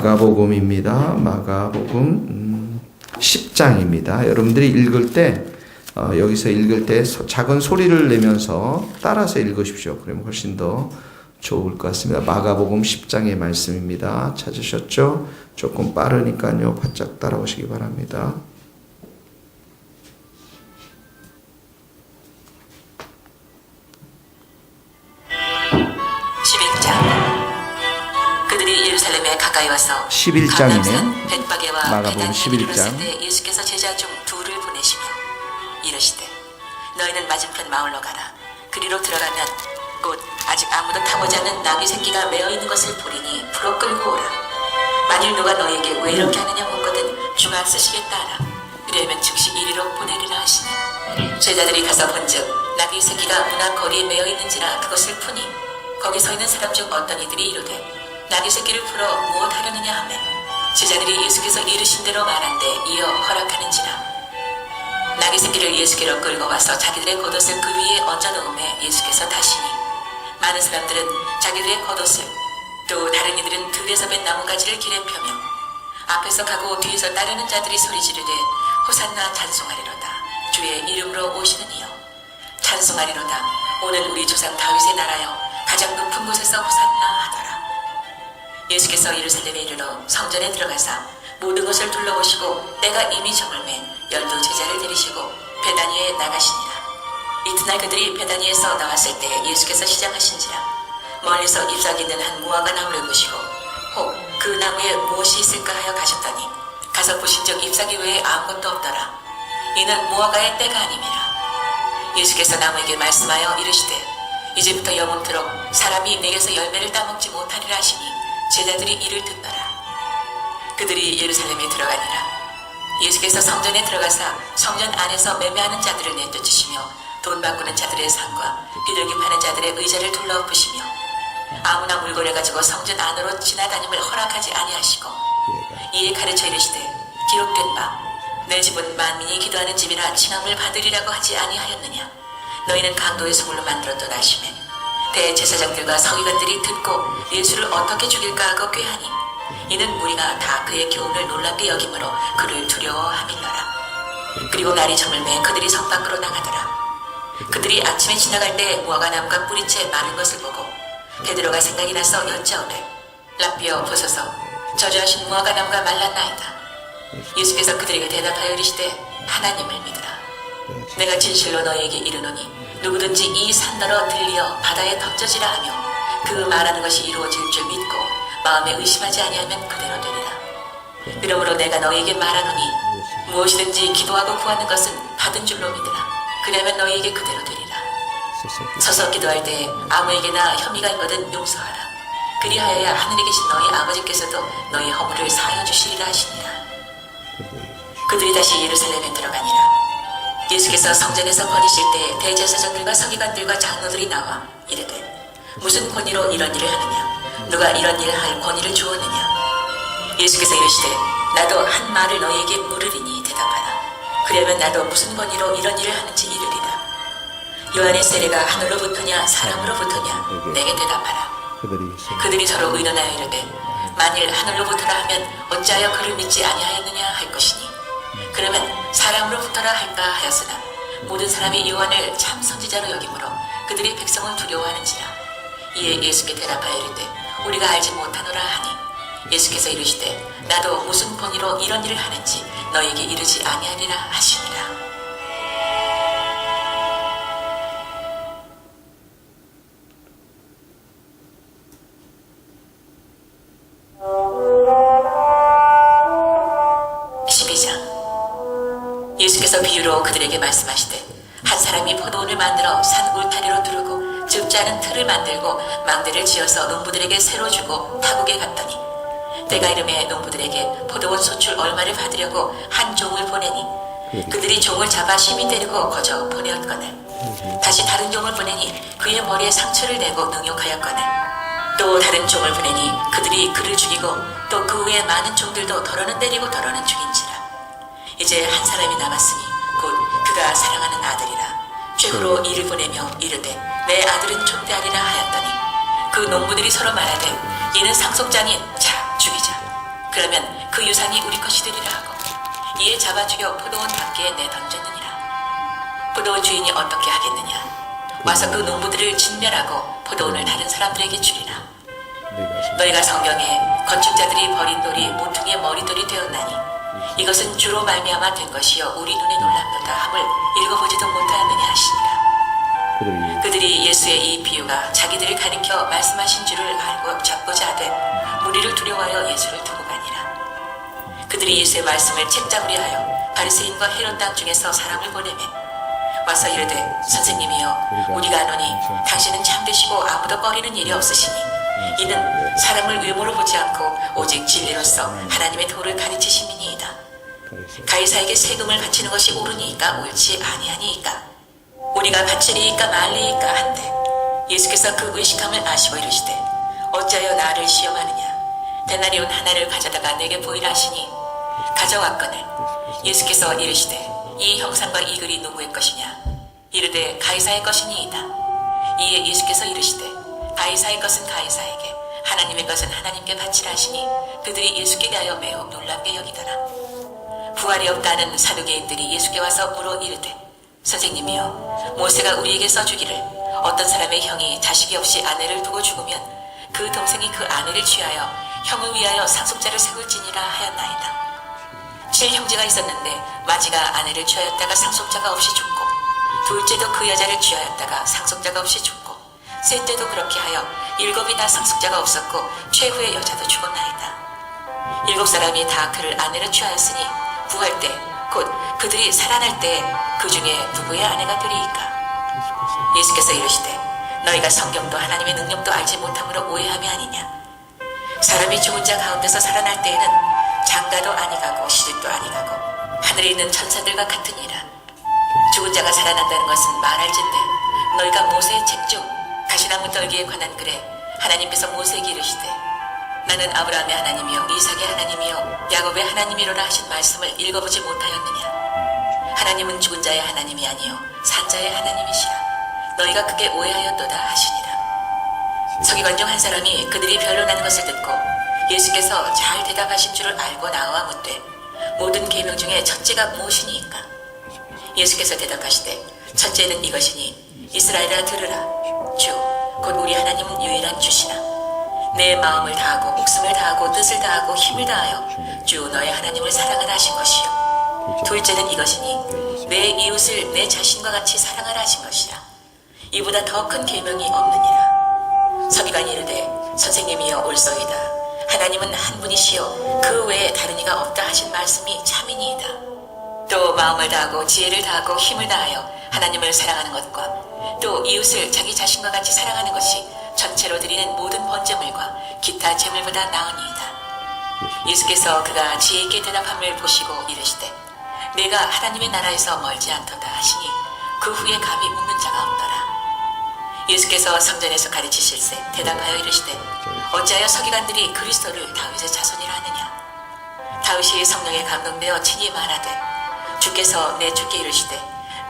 마가복음입니다. 마가복음 10장입니다. 여러분들이 읽을 때 여기서 읽을 때 작은 소리를 내면서 따라서 읽으십시오. 그러면 훨씬 더 좋을 것 같습니다. 마가복음 10장의 말씀입니다. 찾으셨죠? 조금 빠르니까요. 바짝 따라오시기 바랍니다. 가까이 와서 11장이네요. 벳바게와 마가복음 11장. 때 예수께서 제자 중 둘을 보내시며 이르시되 너희는 맞은편 마을로 가라. 그리로 들어가면 곧 아직 아무도 타보지 않은 나귀 새끼가 매어 있는 것을 보리니 풀어 끌고 오라. 만일 누가 너희에게 왜 이렇게 하느냐 묻거든 주가 쓰시겠다 하라. 그러면 즉시 이리로 보내리라 하시니 제자들이 가서 본즉 나귀 새끼가 문 앞 거리에 매어 있는지라 그것을 푸니 거기 서 있는 사람 중 어떤 이들이 이르되 나귀 새끼를 풀어 무엇하려느냐 하매 제자들이 예수께서 이르신 대로 말한데 이어 허락하는지라. 나귀 새끼를 예수께로 끌고 와서 자기들의 겉옷을 그 위에 얹어 놓음에 예수께서 다시니 많은 사람들은 자기들의 겉옷을 또 다른 이들은 들에서 벤 나뭇가지를 길에 펴며 앞에서 가고 뒤에서 따르는 자들이 소리 지르되 호산나 찬송하리로다. 주의 이름으로 오시는 이여 찬송하리로다. 오늘 우리 조상 다윗의 나라여 가장 높은 곳에서 호산나 하더라. 예수께서 예루살렘에 이르러 성전에 들어가사 모든 것을 둘러보시고 때가 이미 저물매 12 제자를 데리시고 베다니에 나가시니라. 이튿날 그들이 베다니에서 나왔을 때 예수께서 시장하신지라 멀리서 잎사귀 있는 한 무화과 나무를 보시고 혹 그 나무에 무엇이 있을까 하여 가셨더니 가서 보신즉 잎사귀 외에 아무것도 없더라. 이는 무화과의 때가 아님이라. 예수께서 나무에게 말씀하여 이르시되 이제부터 영원토록 사람이 내게서 열매를 따먹지 못하리라 하시니 제자들이 이를 듣더라. 그들이 예루살렘에 들어가니라. 예수께서 성전에 들어가사 성전 안에서 매매하는 자들을 내쫓으시며 돈 바꾸는 자들의 상과 비둘기 파는 자들의 의자를 둘러엎으시며 아무나 물건을 가지고 성전 안으로 지나다님을 허락하지 아니하시고 이에 가르쳐 이르시되 기록된 바 내 집은 만민이 기도하는 집이라 칭함을 받으리라고 하지 아니하였느냐. 너희는 강도의 소굴로 만들었던 아심에 대제사장들과 서기관들이 듣고 예수를 어떻게 죽일까 하고 꾀하니 이는 무리가 다 그의 교훈을 놀랍게 여김으로 그를 두려워함일러라. 그리고 날이 저물매 그들이 성 밖으로 나가더라. 그들이 아침에 지나갈 때 무화과나무가 뿌리채 마른 것을 보고 베드로가 생각이 나서 여짜오되 라삐어 보소서 저주하신 무화과나무가 말랐나이다. 예수께서 그들에게 대답하여 이르시되 하나님을 믿으라. 내가 진실로 너희에게 이르노니 누구든지 이 산더러 들리어 바다에 던져지라 하며 그 말하는 것이 이루어질 줄 믿고 마음에 의심하지 아니하면 그대로 되리라. 그러므로 내가 너희에게 말하노니 무엇이든지 기도하고 구하는 것은 받은 줄로 믿으라. 그러면 너희에게 그대로 되리라. 서서 기도할 때 아무에게나 혐의가 있거든 용서하라. 그리하여야 하늘에 계신 너희 아버지께서도 너희 허물을 사하여 주시리라 하시니라. 그들이 다시 예루살렘에 들어가니라. 예수께서 성전에서 거니실 때 대제사장들과 서기관들과 장로들이 나와 이르되 무슨 권위로 이런 일을 하느냐. 누가 이런 일을 할 권위를 주었느냐. 예수께서 이르시되 나도 한 말을 너희에게 물으리니 대답하라. 그러면 나도 무슨 권위로 이런 일을 하는지 이르리라. 요한의 세례가 하늘로부터냐 사람으로부터냐. 내게 대답하라. 그들이 서로 의논하여 이르되 만일 하늘로부터라 하면 어찌하여 그를 믿지 아니하였느냐 할 것이니 그러면 사람으로부터라 할까 하였으나 모든 사람이 요한을 참 선지자로 여기므로 그들이 백성을 두려워하는지라. 이에 예수께 대답하여 이르되 우리가 알지 못하노라 하니 예수께서 이르시되 나도 무슨 권위로 이런 일을 하는지 너희에게 이르지 아니하리라 하시니라. 예수께서 비유로 그들에게 말씀하시되 한 사람이 포도원을 만들어 산 울타리로 두르고 줍지 않은 틀을 만들고 망대를 지어서 농부들에게 새로 주고 타국에 갔더니 때가 이름에 농부들에게 포도원 소출 얼마를 받으려고 한 종을 보내니 그들이 종을 잡아 심히 때리고 거저 보내었거늘 다시 다른 종을 보내니 그의 머리에 상처를 내고 능욕하였거늘 또 다른 종을 보내니 그들이 그를 죽이고 또 그 외에 많은 종들도 더러는 때리고 더러는 죽인지라. 이제 한 사람이 남았으니 곧 그가 사랑하는 아들이라. 최후로 이를 보내며 이르되 내 아들은 존대하리라 하였더니 그 농부들이 서로 말하되 이는 상속자니 자 죽이자. 그러면 그 유산이 우리 것이 되리라 하고 이에 잡아 죽여 포도원 밖에 내던졌느니라. 포도원 주인이 어떻게 하겠느냐? 와서 그 농부들을 진멸하고 포도원을 다른 사람들에게 주리라. 너희가 성경에 건축자들이 버린 돌이 모퉁이의 머리돌이 되었나니 이것은 주로 말미암아 된 것이요 우리 눈에 놀랍도다 함을 읽어보지도 못하였느냐 하시니라. 그들이 예수의 이 비유가 자기들을 가리켜 말씀하신 줄을 알고 잡고자 하되 무리를 두려워하여 예수를 두고 가니라. 그들이 예수의 말씀을 책잡으려 하여 바리새인과 헤롯 땅 중에서 사람을 보내매 와서 이르되 선생님이여 우리가 아노니 당신은 참되시고 아무도 꺼리는 일이 없으시니 이는 사람을 외모로 보지 않고 오직 진리로서 하나님의 도를 가르치심이니이다. 가이사에게 세금을 바치는 것이 옳으니까 옳지 아니하니이까 우리가 바치리이까 말리이까 한데 예수께서 그 의식함을 아시고 이르시되 어찌하여 나를 시험하느냐 데나리온 하나를 가져다가 내게 보이라 하시니 가져왔거늘 예수께서 이르시되 이 형상과 이 글이 누구의 것이냐 이르되 가이사의 것이니이다. 이에 예수께서 이르시되 가이사의 것은 가이사에게 하나님의 것은 하나님께 바치라 하시니 그들이 예수께 대하여 매우 놀랍게 여기더라. 부활이 없다는 사두개인들이 예수께 와서 물어 이르되 선생님이여 모세가 우리에게 써주기를 어떤 사람의 형이 자식이 없이 아내를 두고 죽으면 그 동생이 그 아내를 취하여 형을 위하여 상속자를 세울지니라 하였나이다. 7형제가 있었는데 마지가 아내를 취하였다가 상속자가 없이 죽고 둘째도 그 여자를 취하였다가 상속자가 없이 죽고 셋째도 그렇게 하여 7이나 상속자가 없었고 최후의 여자도 죽었나이다. 7사람이 다 그를 아내로 취하였으니 부활 때 곧 그들이 살아날 때 그 중에 누구의 아내가 되리이까? 예수께서 이르시되 너희가 성경도 하나님의 능력도 알지 못함으로 오해함이 아니냐. 사람이 죽은 자 가운데서 살아날 때에는 장가도 아니가고 시집도 아니가고 하늘에 있는 천사들과 같으니라. 죽은 자가 살아난다는 것은 말할진대 너희가 모세의 책 중 가시나무 떨기에 관한 글에 하나님께서 모세에게 이르시되 나는 아브라함의 하나님이요 이삭의 하나님이요 야곱의 하나님이로라 하신 말씀을 읽어보지 못하였느냐. 하나님은 죽은 자의 하나님이 아니요 산 자의 하나님이시라. 너희가 크게 오해하였도다 하시니라. 서기관 중 한 사람이 그들이 변론하는 것을 듣고 예수께서 잘 대답하신 줄을 알고 나와 묻되 모든 계명 중에 첫째가 무엇이니까? 예수께서 대답하시되 첫째는 이것이니 이스라엘아 들으라. 주 곧 우리 하나님은 유일한 주시라. 내 마음을 다하고 목숨을 다하고 뜻을 다하고 힘을 다하여 주 너의 하나님을 사랑하라 하신 것이요. 둘째는 이것이니 내 이웃을 내 자신과 같이 사랑하라 하신 것이라. 이보다 더 큰 계명이 없느니라. 서기관이 이르되 선생님이여 옳소이다. 하나님은 한 분이시요 그 외에 다른 이가 없다 하신 말씀이 참이니이다. 또 마음을 다하고 지혜를 다하고 힘을 다하여 하나님을 사랑하는 것과 또 이웃을 자기 자신과 같이 사랑하는 것이 전체로 드리는 모든 번제물과 기타 제물보다 나으니이다. 예수께서 그가 지혜 있게 대답함을 보시고 이르시되 내가 하나님의 나라에서 멀지 않도다 하시니 그 후에 감히 묻는 자가 없더라. 예수께서 성전에서 가르치실세 대답하여 이르시되 어찌하여 서기관들이 그리스도를 다윗의 자손이라 하느냐. 다윗이 성령에 감동되어 친히 말하되 주께서 내 주께 이르시되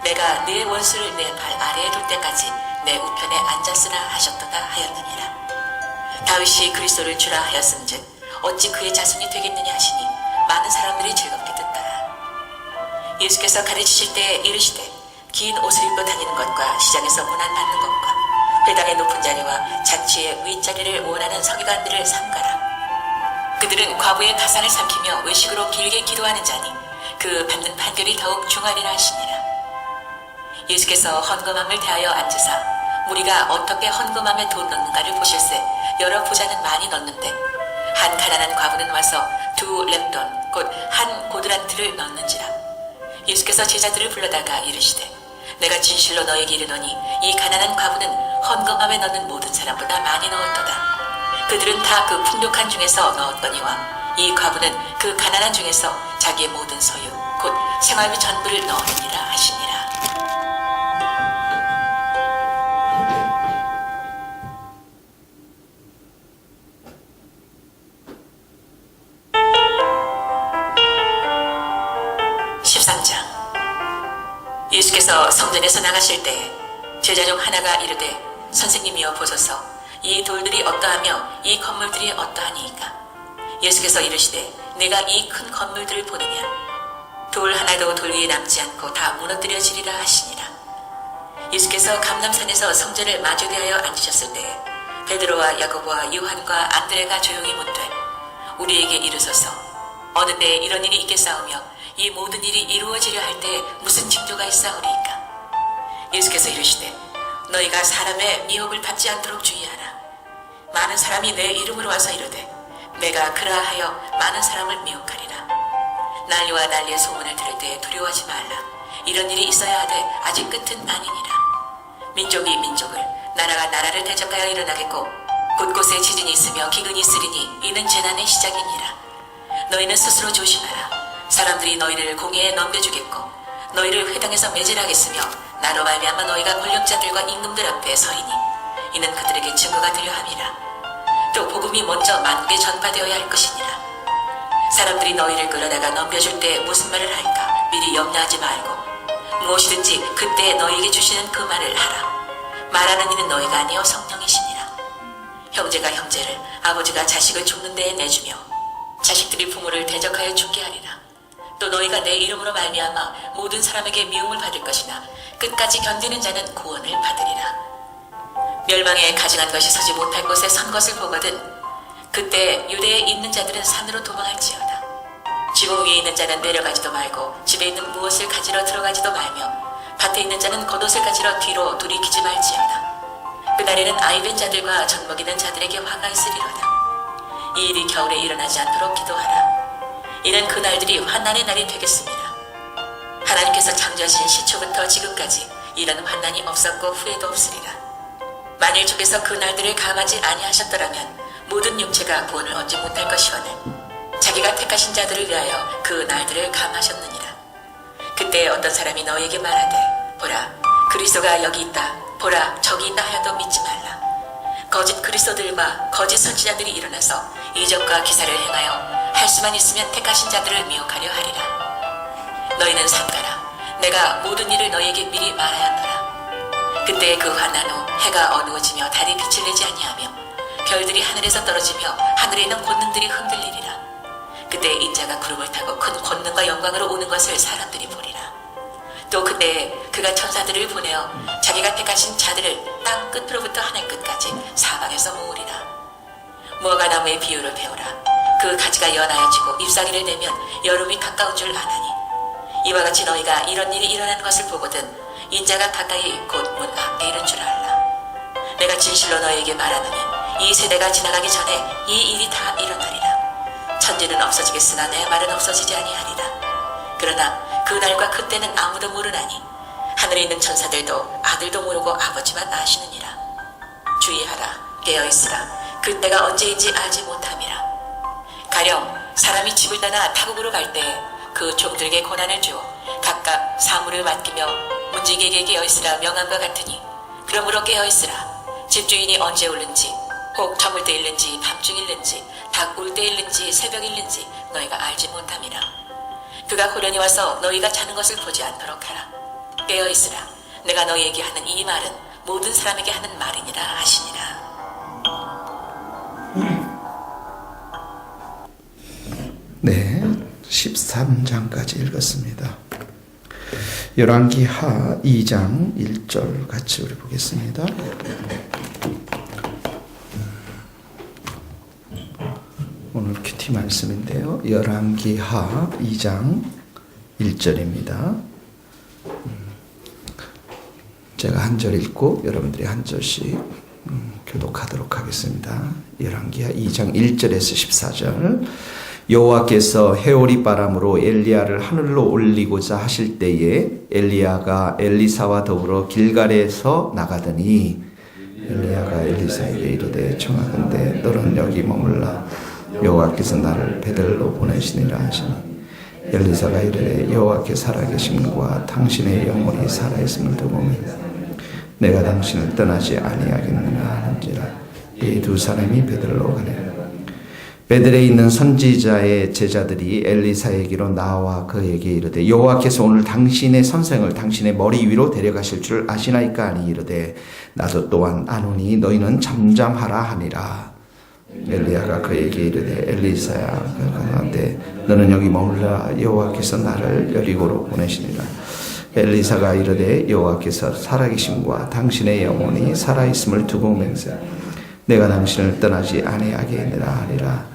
내가 네 원수를 내 발 아래에 둘 때까지 내 우편에 앉았으라 하셨도다 하였느니라. 다윗이 그리스도를 주라 하였은즉 어찌 그의 자손이 되겠느냐 하시니 많은 사람들이 즐겁게 듣더라. 예수께서 가르치실 때에 이르시되 긴 옷을 입고 다니는 것과 시장에서 문안 받는 것과 회당의 높은 자리와 자치의 윗자리를 원하는 서기관들을 삼가라. 그들은 과부의 가산을 삼키며 외식으로 길게 기도하는 자니 그 받는 판결이 더욱 중하리라 하시니라. 예수께서 헌금함을 대하여 앉으사 우리가 어떻게 헌금함에 돈 넣는가를 보실세 여러 부자는 많이 넣는데 한 가난한 과부는 와서 2 렙돈 곧 한 고드란트를 넣는지라. 예수께서 제자들을 불러다가 이르시되 내가 진실로 너에게 이르노니 이 가난한 과부는 헌금함에 넣는 모든 사람보다 많이 넣었도다. 그들은 다 그 풍족한 중에서 넣었거니와 이 과부는 그 가난한 중에서 자기의 모든 소유 곧 생활비 전부를 넣었느니라 하시니라. 예수께서 성전에서 나가실 때 제자 중 하나가 이르되 선생님이여 보소서 이 돌들이 어떠하며 이 건물들이 어떠하니이까. 예수께서 이르시되 내가 이 큰 건물들을 보느냐 돌 하나도 돌 위에 남지 않고 다 무너뜨려지리라 하시니라. 예수께서 감람산에서 성전을 마주대하여 앉으셨을 때에 베드로와 야고보와 요한과 안드레가 조용히 묻되 우리에게 이르소서 어느 때에 이런 일이 있겠사오며 이 모든 일이 이루어지려 할 때에 무슨 징조가 있사오리이까. 예수께서 이르시되 너희가 사람의 미혹을 받지 않도록 주의하라. 많은 사람이 내 이름으로 와서 이르되 내가 그러하여 많은 사람을 미혹하리라. 난리와 난리의 소문을 들을 때에 두려워하지 말라. 이런 일이 있어야 하되 아직 끝은 아니니라. 민족이 민족을 나라가 나라를 대적하여 일어나겠고 곳곳에 지진이 있으며 기근이 있으리니 이는 재난의 시작이니라. 너희는 스스로 조심하라. 사람들이 너희를 공회에 넘겨주겠고 너희를 회당에서 매질하겠으며 나로 말미암아 너희가 권력자들과 임금들 앞에 서리니 이는 그들에게 증거가 되려 함이라. 또 복음이 먼저 만국에 전파되어야 할 것이니라. 사람들이 너희를 끌어다가 넘겨줄 때 무슨 말을 할까 미리 염려하지 말고 무엇이든지 그때 너희에게 주시는 그 말을 하라. 말하는 이는 너희가 아니요 성령이시니라. 형제가 형제를 아버지가 자식을 줍는 데에 내주며 자식들이 부모를 대적하여 죽게 하리라. 또 너희가 내 이름으로 말미암아 모든 사람에게 미움을 받을 것이나 끝까지 견디는 자는 구원을 받으리라. 멸망에 가증한 것이 서지 못할 곳에 선 것을 보거든 그때 유대에 있는 자들은 산으로 도망할지어다. 지붕 위에 있는 자는 내려가지도 말고 집에 있는 무엇을 가지러 들어가지도 말며 밭에 있는 자는 겉옷을 가지러 뒤로 돌이키지 말지어다. 그날에는 아이된 자들과 젖먹이는 자들에게 화가 있으리로다. 이 일이 겨울에 일어나지 않도록 기도하라. 이는 그 날들이 환난의 날이 되겠습니다. 하나님께서 창조하신 시초부터 지금까지 이런 환난이 없었고 후에도 없으리라. 만일 주께서 그 날들을 감하지 아니하셨더라면 모든 육체가 구원을 얻지 못할 것이오늘 자기가 택하신 자들을 위하여 그 날들을 감하셨느니라. 그때 어떤 사람이 너희에게 말하되 보라 그리스도가 여기 있다 보라 저기 있다 하여도 믿지 말라. 거짓 그리스도들과 거짓 선지자들이 일어나서 이적과 기사를 행하여 할 수만 있으면 택하신 자들을 미혹하려 하리라. 너희는 삼가라. 내가 모든 일을 너희에게 미리 말하였노라. 그때 그 환난 후 해가 어두워지며 달이 빛을 내지 아니하며 별들이 하늘에서 떨어지며 하늘에 있는 권능들이 흔들리리라. 그때 인자가 구름을 타고 큰 권능과 영광으로 오는 것을 사람들이 보리라. 또 그때 그가 천사들을 보내어 자기가 택하신 자들을 땅 끝으로부터 하늘 끝까지 사방에서 모으리라. 무화과 나무의 비유를 배우라. 그 가지가 연하여지고 잎사귀를 내면 여름이 가까운 줄 아나니 이와 같이 너희가 이런 일이 일어나는 것을 보거든 인자가 가까이 곧 문 앞에 이른 줄 알라. 내가 진실로 너희에게 말하노니 이 세대가 지나가기 전에 이 일이 다 일어나리라. 천지는 없어지겠으나 내 말은 없어지지 아니하리라. 그러나 그 날과 그때는 아무도 모르나니 하늘에 있는 천사들도 아들도 모르고 아버지만 아시느니라. 주의하라. 깨어있으라. 그때가 언제인지 알지 못함이라. 가령 사람이 집을 떠나 타국으로 갈 때 그 종들에게 고난을 주어 각각 사물을 맡기며 문지기에게 깨어있으라 명함과 같으니 그러므로 깨어있으라. 집주인이 언제 오는지 혹 저물 때 일는지 밤중 일는지 닭 울 때 일는지 새벽 일는지 너희가 알지 못함이라. 그가 호련히 와서 너희가 자는 것을 보지 않도록 하라. 깨어있으라. 내가 너희에게 하는 이 말은 모든 사람에게 하는 말이니라 하시니라. 네, 13장까지 읽었습니다. 열왕기하 2장 1절 같이 우리 보겠습니다. 오늘 큐티 말씀인데요. 열왕기하 2장 1절입니다. 제가 한 절 읽고 여러분들이 한 절씩 교독하도록 하겠습니다. 열왕기하 2장 1절에서 14절. 여호와께서 해오리 바람으로 엘리야를 하늘로 올리고자 하실 때에 엘리야가 엘리사와 더불어 길갈에서 나가더니 엘리야가 엘리사에게 이르되 청하건대 너는 여기 머물라. 여호와께서 나를 베들로 보내시니라 하시니 엘리사가 이르되 여호와께 살아계심과 당신의 영혼이 살아있음을 두고 내가 당신을 떠나지 아니하겠느냐 하는지라. 이 두 사람이 베들로 가니라. 베들에 있는 선지자의 제자들이 엘리사에게로 나와 그에게 이르되 여호와께서 오늘 당신의 선생을 당신의 머리 위로 데려가실 줄 아시나이까 하니 이르되 나도 또한 아노니 너희는 잠잠하라 하니라. 엘리야가 그에게 이르되 엘리사야 그러는데 너는 여기 머물라 여호와께서 나를 여리고로 보내시니라. 엘리사가 이르되 여호와께서 살아계심과 당신의 영혼이 살아있음을 두고 맹세 내가 당신을 떠나지 아니하겠느라 하니라.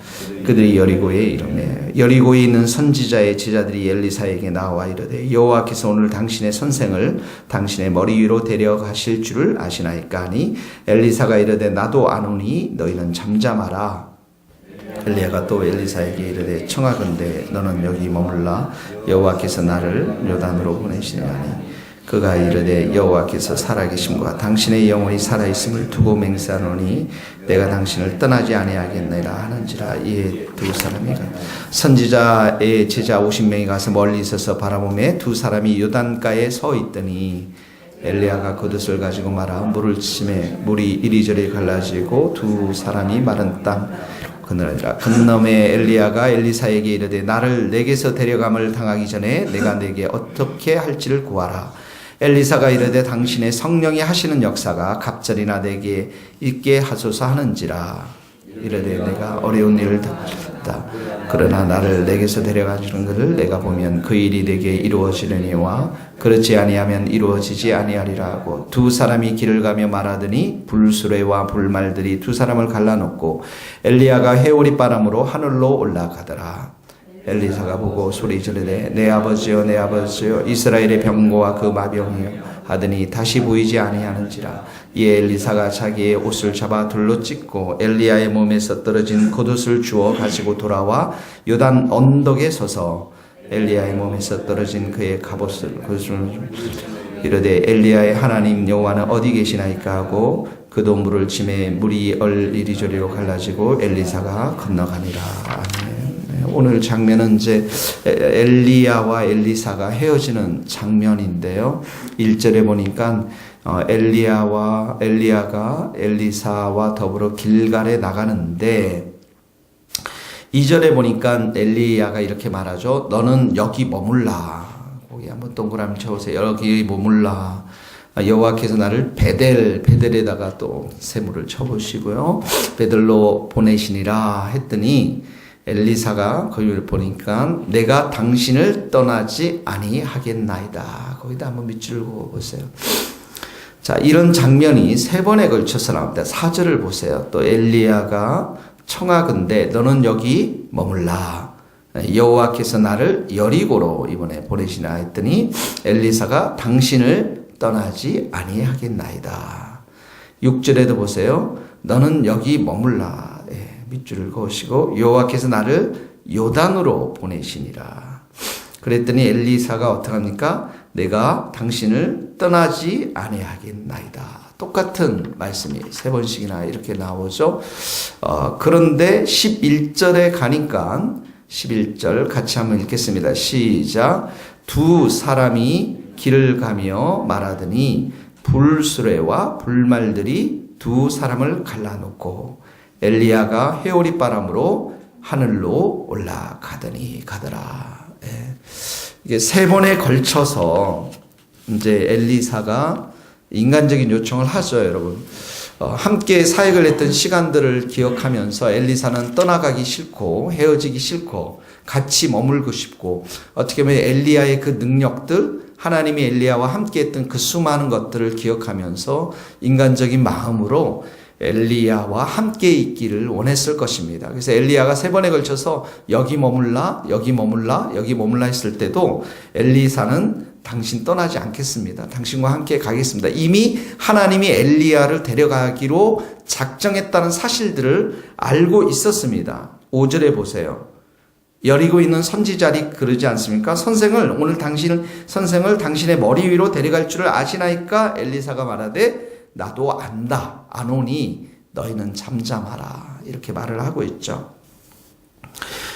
그들이 여리고에 이르매 여리고에 있는 선지자의 제자들이 엘리사에게 나와 이르되 여호와께서 오늘 당신의 선생을 당신의 머리 위로 데려가실 줄을 아시나이까 하니 엘리사가 이르되 나도 아노니 너희는 잠잠하라. 엘리야가 또 엘리사에게 이르되 청하건대 너는 여기 머물라 여호와께서 나를 요단으로 보내시니라니. 그가 이르되 여호와께서 살아계심과 당신의 영혼이 살아있음을 두고 맹세하노니 내가 당신을 떠나지 아니하겠느라 하는지라. 이에 두 사람이 선지자의 제자 50명이 가서 멀리 있어서 바라보매 두 사람이 요단가에 서 있더니 엘리야가 겉옷을 가지고 말아 물을 치매 물이 이리저리 갈라지고 두 사람이 마른 땅 그늘이라. 그놈의 엘리야가 엘리사에게 이르되 나를 내게서 데려감을 당하기 전에 내가 내게 어떻게 할지를 구하라. 엘리사가 이르되 당신의 성령이 하시는 역사가 갑절이나 내게 있게 하소서 하는지라. 이르되 내가 어려운 일을 당했다. 그러나 나를 내게서 데려가주는 것을 내가 보면 그 일이 내게 이루어지려니와 그렇지 아니하면 이루어지지 아니하리라 하고 두 사람이 길을 가며 말하더니 불수레와 불말들이 두 사람을 갈라놓고 엘리야가 회오리 바람으로 하늘로 올라가더라. 엘리사가 보고 소리 지르되 내 아버지여 내 아버지여 이스라엘의 병거와 그 마병이여 하더니 다시 보이지 아니하는지라. 이에 엘리사가 자기의 옷을 잡아 둘로 찢고 엘리야의 몸에서 떨어진 겉옷을 주워 가지고 돌아와 요단 언덕에 서서 엘리야의 몸에서 떨어진 그의 갑옷을 이르되 엘리야의 하나님 여호와는 어디 계시나이까 하고 그도 물을 치매 물이 이리저리로 갈라지고 엘리사가 건너가니라. 아멘. 오늘 장면은 이제 엘리야와 엘리사가 헤어지는 장면인데요. 1절에 보니까 엘리야가 엘리사와 더불어 길갈에 나가는데 2절에 보니까 엘리야가 이렇게 말하죠. 너는 여기 머물라. 거기 한번 동그라미 쳐보세요. 여기 머물라. 여호와께서 나를 베델에다가 또 세모를 쳐보시고요. 베델로 보내시니라 했더니 엘리사가 거기를 보니까 내가 당신을 떠나지 아니하겠나이다. 거기다 한번 밑줄을 그어보세요. 자, 이런 장면이 세 번에 걸쳐서 나옵니다. 4절을 보세요. 또 엘리야가 청하건대 너는 여기 머물라. 여호와께서 나를 여리고로 이번에 보내시나 했더니 엘리사가 당신을 떠나지 아니하겠나이다. 6절에도 보세요. 너는 여기 머물라. 밑줄을 그으시고 여호와께서 나를 요단으로 보내시니라. 그랬더니 엘리사가 어떡합니까? 내가 당신을 떠나지 아니하겠나이다. 똑같은 말씀이 세 번씩이나 이렇게 나오죠. 그런데 11절에 가니까 11절 같이 한번 읽겠습니다. 시작. 두 사람이 길을 가며 말하더니 불수레와 불말들이 두 사람을 갈라놓고 엘리야가 회오리 바람으로 하늘로 올라가더니 가더라. 이게 세 번에 걸쳐서 이제 엘리사가 인간적인 요청을 하죠, 여러분. 함께 사역을 했던 시간들을 기억하면서 엘리사는 떠나가기 싫고 헤어지기 싫고 같이 머물고 싶고 어떻게 보면 엘리야의 그 능력들 하나님이 엘리야와 함께 했던 그 수많은 것들을 기억하면서 인간적인 마음으로 엘리야와 함께 있기를 원했을 것입니다. 그래서 엘리야가 세 번에 걸쳐서 여기 머물라 여기 머물라 여기 머물라 했을 때도 엘리사는 당신 떠나지 않겠습니다. 당신과 함께 가겠습니다. 이미 하나님이 엘리야를 데려가기로 작정했다는 사실들을 알고 있었습니다. 5절에 보세요. 여리고 있는 선지자리 그러지 않습니까? 오늘 선생을 당신의 머리 위로 데려갈 줄을 아시나이까? 엘리사가 말하되 나도 안다. 아노니 너희는 잠잠하라. 이렇게 말을 하고 있죠.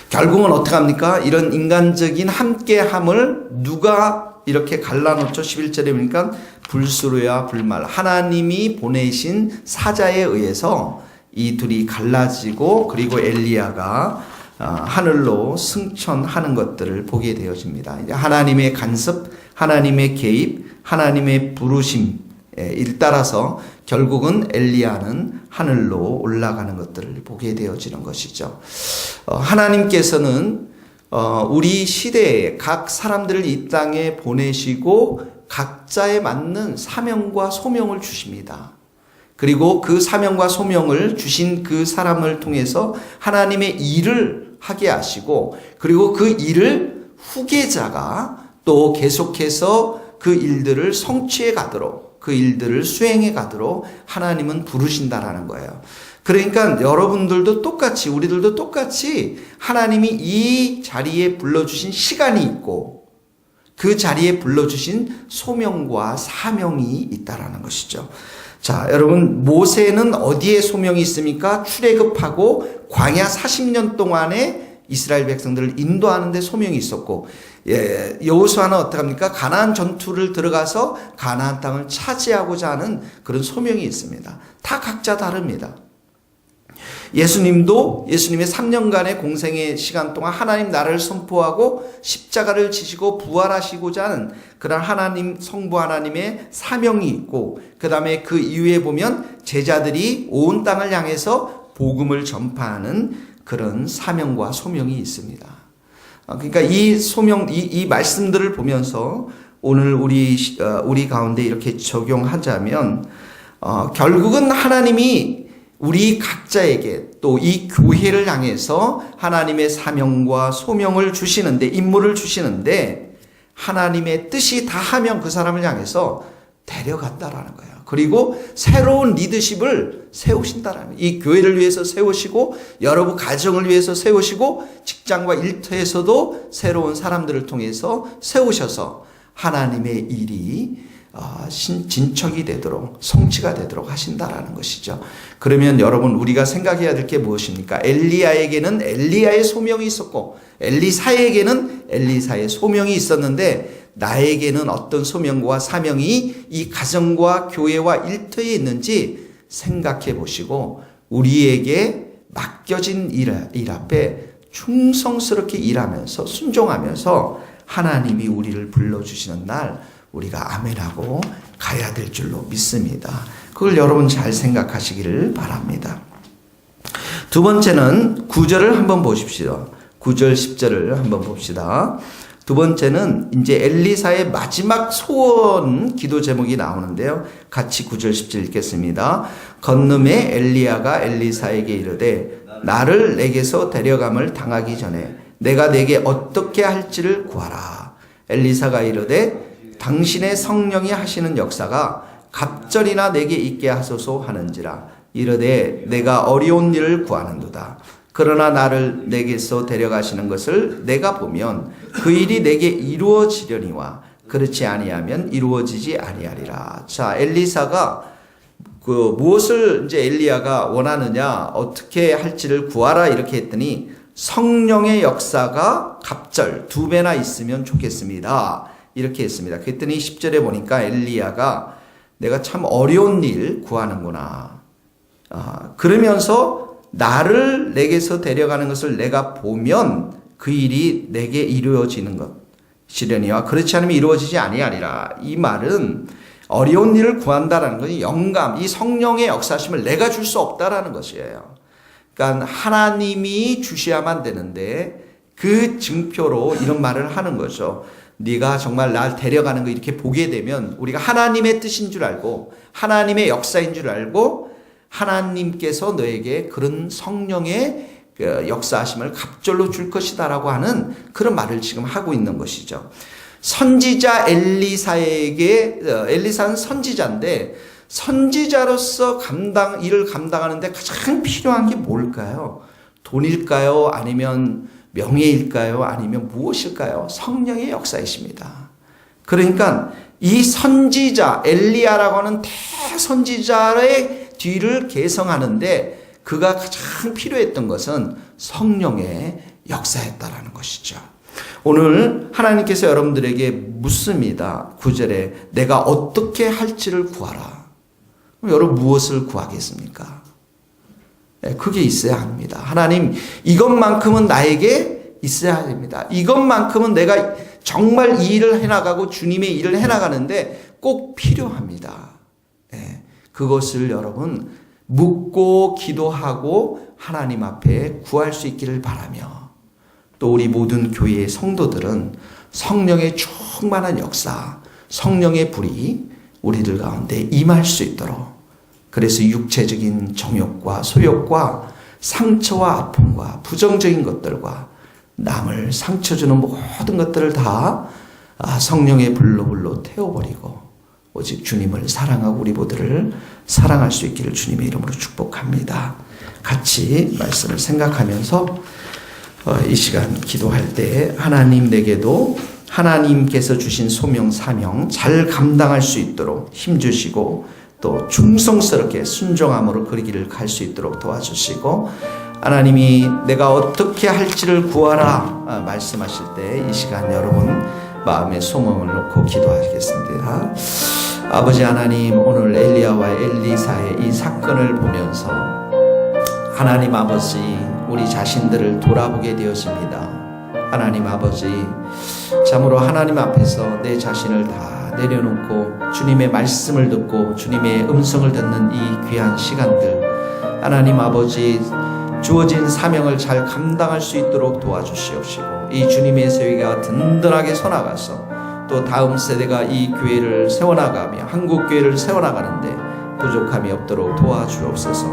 결국은 어떻게 합니까? 이런 인간적인 함께함을 누가 이렇게 갈라놓죠? 11절에 보니까 불수레와 불말 하나님이 보내신 사자에 의해서 이 둘이 갈라지고 그리고 엘리야가 하늘로 승천하는 것들을 보게 되어집니다. 하나님의 간섭, 하나님의 개입, 하나님의 부르심 일 따라서 결국은 엘리야는 하늘로 올라가는 것들을 보게 되어지는 것이죠. 하나님께서는 우리 시대에 각 사람들을 이 땅에 보내시고 각자에 맞는 사명과 소명을 주십니다. 그리고 그 사명과 소명을 주신 그 사람을 통해서 하나님의 일을 하게 하시고, 그리고 그 일을 후계자가 또 계속해서 그 일들을 성취해 가도록, 그 일들을 수행해 가도록 하나님은 부르신다라는 거예요. 그러니까 여러분들도 똑같이, 우리들도 똑같이 하나님이 이 자리에 불러주신 시간이 있고 그 자리에 불러주신 소명과 사명이 있다라는 것이죠. 자, 여러분, 모세는 어디에 소명이 있습니까? 출애굽하고 광야 40년 동안에 이스라엘 백성들을 인도하는 데 소명이 있었고, 여호수아는 어떡합니까? 가나안 전투를 들어가서 가나안 땅을 차지하고자 하는 그런 소명이 있습니다. 다 각자 다릅니다. 예수님도 예수님의 3년간의 공생의 시간 동안 하나님 나라를 선포하고 십자가를 지시고 부활하시고자 하는 그런 하나님, 성부 하나님의 사명이 있고, 그 다음에 그 이후에 보면 제자들이 온 땅을 향해서 복음을 전파하는 그런 사명과 소명이 있습니다. 그러니까 이 소명, 이 말씀들을 보면서 오늘 우리 가운데 이렇게 적용하자면, 결국은 하나님이 우리 각자에게 또 이 교회를 향해서 하나님의 사명과 소명을 주시는데, 임무를 주시는데, 하나님의 뜻이 다하면 그 사람을 향해서 데려간다라는 거예요. 그리고 새로운 리더십을 세우신다라는 거예요. 이 교회를 위해서 세우시고, 여러분 가정을 위해서 세우시고, 직장과 일터에서도 새로운 사람들을 통해서 세우셔서 하나님의 일이 진척이 되도록, 성취가 되도록 하신다라는 것이죠. 그러면 여러분, 우리가 생각해야 될 게 무엇입니까? 엘리야에게는 엘리야의 소명이 있었고, 엘리사에게는 엘리사의 소명이 있었는데, 나에게는 어떤 소명과 사명이 이 가정과 교회와 일터에 있는지 생각해 보시고, 우리에게 맡겨진 일 앞에 충성스럽게 일하면서 순종하면서 하나님이 우리를 불러주시는 날 우리가 아멘하고 가야 될 줄로 믿습니다. 그걸 여러분 잘 생각하시기를 바랍니다. 두 번째는 9절을 한번 보십시오. 9절 10절을 한번 봅시다. 두 번째는 이제 엘리사의 마지막 소원 기도 제목이 나오는데요. 같이 9절 10절 읽겠습니다. 건너매 엘리야가 엘리사에게 이르되 나를 내게서 데려감을 당하기 전에 내가 내게 어떻게 할지를 구하라. 엘리사가 이르되 당신의 성령이 하시는 역사가 갑절이나 내게 있게 하소서 하는지라. 이르되 내가 어려운 일을 구하는도다. 그러나 나를 내게서 데려가시는 것을 내가 보면 그 일이 내게 이루어지려니와 그렇지 아니하면 이루어지지 아니하리라. 자, 엘리사가 무엇을 이제 엘리야가 원하느냐, 어떻게 할지를 구하라 이렇게 했더니 성령의 역사가 갑절 2배나 있으면 좋겠습니다. 이렇게 했습니다. 그랬더니 10절에 보니까 엘리야가 내가 참 어려운 일 구하는구나. 그러면서 나를 내게서 데려가는 것을 내가 보면 그 일이 내게 이루어지는 것이려니와 그렇지 않으면 이루어지지 아니하리라. 이 말은 어려운 일을 구한다라는 것이 영감, 이 성령의 역사심을 내가 줄 수 없다라는 것이에요. 그러니까 하나님이 주셔야만 되는데 그 증표로 이런 말을 하는 거죠. 네가 정말 날 데려가는 거 이렇게 보게 되면 우리가 하나님의 뜻인 줄 알고 하나님의 역사인 줄 알고 하나님께서 너에게 그런 성령의 역사하심을 갑절로 줄 것이다라고 하는 그런 말을 지금 하고 있는 것이죠. 선지자 엘리사에게, 엘리사는 선지자인데 선지자로서 일을 감당하는데 가장 필요한 게 뭘까요? 돈일까요? 아니면 명예일까요? 아니면 무엇일까요? 성령의 역사이십니다. 그러니까 이 선지자 엘리야라고 하는 대선지자의 뒤를 계성하는데 그가 가장 필요했던 것은 성령의 역사였다라는 것이죠. 오늘 하나님께서 여러분들에게 묻습니다. 9절에 내가 어떻게 할지를 구하라. 여러분 무엇을 구하겠습니까? 그게 있어야 합니다. 하나님, 이것만큼은 나에게 있어야 됩니다. 이것만큼은 내가 정말 이 일을 해나가고 주님의 일을 해나가는데 꼭 필요합니다. 그것을 여러분 묻고 기도하고 하나님 앞에 구할 수 있기를 바라며, 또 우리 모든 교회의 성도들은 성령의 충만한 역사, 성령의 불이 우리들 가운데 임할 수 있도록, 그래서 육체적인 정욕과 소욕과 상처와 아픔과 부정적인 것들과 남을 상처 주는 모든 것들을 다 성령의 불로 태워버리고 오직 주님을 사랑하고 우리 모두를 사랑할 수 있기를 주님의 이름으로 축복합니다. 같이 말씀을 생각하면서 이 시간 기도할 때 하나님 내게도 하나님께서 주신 소명 사명 잘 감당할 수 있도록 힘주시고, 또 충성스럽게 순종함으로 그 길을 갈 수 있도록 도와주시고, 하나님이 내가 어떻게 할지를 구하라 말씀하실 때 이 시간 여러분 마음에 소망을 놓고 기도하겠습니다. 아버지 하나님, 오늘 엘리야와 엘리사의 이 사건을 보면서 하나님 아버지 우리 자신들을 돌아보게 되었습니다. 하나님 아버지, 참으로 하나님 앞에서 내 자신을 다 내려놓고 주님의 말씀을 듣고 주님의 음성을 듣는 이 귀한 시간들, 하나님 아버지 주어진 사명을 잘 감당할 수 있도록 도와주시옵시고, 이 주님의 세계가 든든하게 서나가서 또 다음 세대가 이 교회를 세워나가며 한국교회를 세워나가는데 부족함이 없도록 도와주옵소서.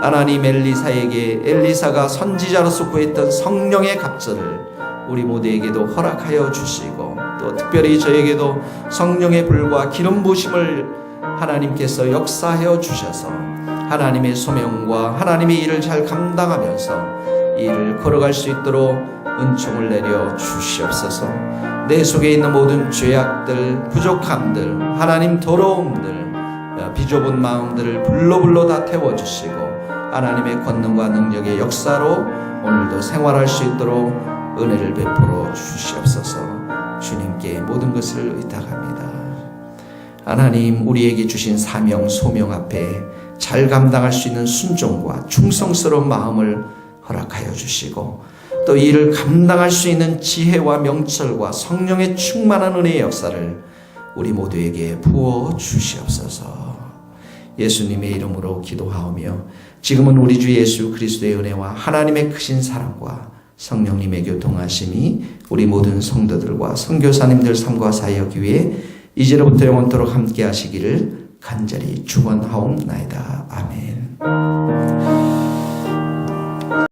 하나님, 엘리사에게 엘리사가 선지자로서 구했던 성령의 갑절을 우리 모두에게도 허락하여 주시고, 또 특별히 저에게도 성령의 불과 기름 부으심을 하나님께서 역사하여 주셔서 하나님의 소명과 하나님의 일을 잘 감당하면서 이 일을 걸어갈 수 있도록 은총을 내려 주시옵소서. 내 속에 있는 모든 죄악들, 부족함들, 하나님 더러움들, 비좁은 마음들을 불로 다 태워주시고 하나님의 권능과 능력의 역사로 오늘도 생활할 수 있도록 은혜를 베풀어 주시옵소서. 주님께 모든 것을 의탁합니다. 하나님, 우리에게 주신 사명, 소명 앞에 잘 감당할 수 있는 순종과 충성스러운 마음을 허락하여 주시고, 또 이를 감당할 수 있는 지혜와 명철과 성령의 충만한 은혜의 역사를 우리 모두에게 부어 주시옵소서. 예수님의 이름으로 기도하오며, 지금은 우리 주 예수 그리스도의 은혜와 하나님의 크신 사랑과 성령님의 교통하심이 우리 모든 성도들과 선교사님들 삶과 사역이 위해 이제로부터 영원토록 함께 하시기를 간절히 축원하옵나이다. 아멘.